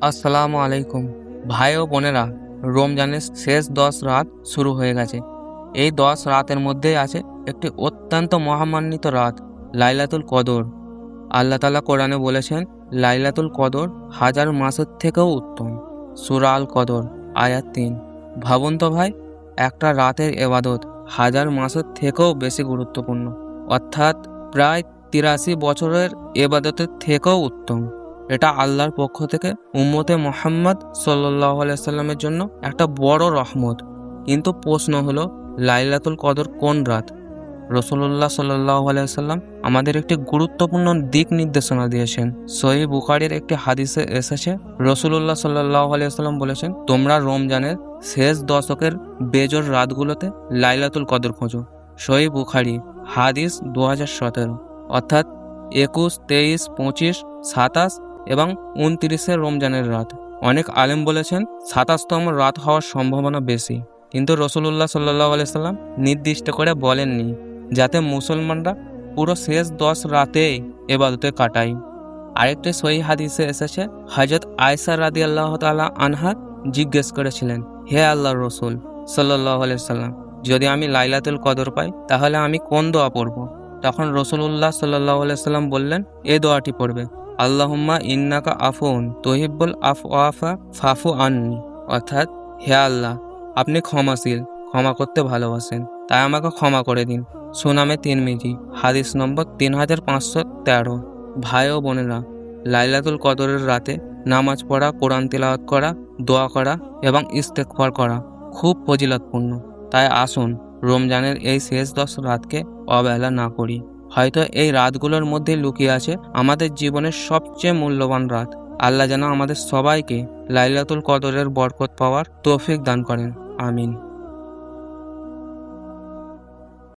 আসসালামু আলাইকুম ভাই ও বোনেরা। রমজানের শেষ 10 রাত শুরু হয়ে গেছে। এই 10 রাতের মধ্যেই আছে একটি অত্যন্ত মহামান্বিত রাত, লাইলাতুল কদর। আল্লাহ তাআলা কোরআনে বলেছেন, লাইলাতুল কদর হাজার মাসের থেকেও উত্তম। সূরা আল কদর আয়াত 3। ভাবুন তো ভাই, একটা রাতের ইবাদত হাজার মাসের থেকেও বেশি গুরুত্বপূর্ণ, অর্থাৎ প্রায় 83 বছরের ইবাদতের থেকেও উত্তম। এটা আল্লাহর পক্ষ থেকে উম্মতে মুহাম্মদ সাল্লাল্লাহু আলাইহি সাল্লামের জন্য একটা বড় রহমত। কিন্তু প্রশ্ন হলো, লাইলাতুল কদর কোন রাত? রাসূলুল্লাহ সাল্লাল্লাহু আলাইহি সাল্লাম আমাদের একটি গুরুত্বপূর্ণ দিক নির্দেশনা দিয়েছেন। সহিহ বুখারীর একটি হাদিসে এসেছে, রাসূলুল্লাহ সাল্লাল্লাহু আলাইহি সাল্লাম বলেছেন, তোমরা রমজানের শেষ দশকের বেজোর রাতগুলোতে লাইলাতুল কদর খোঁজো। সহিহ বুখারী হাদিস 2017। অর্থাৎ 21, 23, 25, 27 এবং 29 রমজানের রাত। অনেক আলেম বলেছেন 27তম রাত হওয়ার সম্ভাবনা বেশি, কিন্তু রাসূলুল্লাহ সাল্লাল্লাহু আলাইহি সাল্লাম নির্দিষ্ট করে বলেননি, যাতে মুসলমানরা পুরো শেষ 10 রাতেই ইবাদতে কাটায়। আরেকটি সহিহ হাদিসে এসেছে, হযরত আয়েশা রাদিয়াল্লাহু তাআলা আনহা জিজ্ঞেস করেছিলেন, হে আল্লাহর রাসূল সাল্লাল্লাহু আলাইহি সাল্লাম, যদি আমি লাইলাতুল কদর পাই তাহলে আমি কোন দোয়া পড়ব? তখন রাসূলুল্লাহ সাল্লাল্লাহু আলাইহি সাল্লাম বললেন, এই দোয়াটি পড়বে, আল্লাহুম্মা ইন্নাকা আফুন তুহিব্বুল আফওয়াফা ফাফু আননি। অর্থাৎ, হে আল্লাহ, আপনি ক্ষমাশীল, ক্ষমা করতে ভালোবাসেন, তাই আমাকে ক্ষমা করে দিন। সুনামে তিরমিজি হাদিস নম্বর 3513। ভাই ও বোনেরা, লাইলাতুল কদরের রাতে নামাজ পড়া, কোরআন তিলাওয়াত করা, দোয়া করা এবং ইস্তেগফার করা খুব ফজিলতপূর্ণ। তাই আসুন রমজানের এই শেষ 10 রাতকে অবহেলা না করি। হয়তো এই রাতগুলোর মধ্যে লুকিয়ে আছে আমাদের জীবনের সবচেয়ে মূল্যবান রাত। আল্লাহ যেন আমাদের সবাইকে লাইলাতুল কদরের বরকত পাওয়ার তৌফিক দান করেন। আমিন।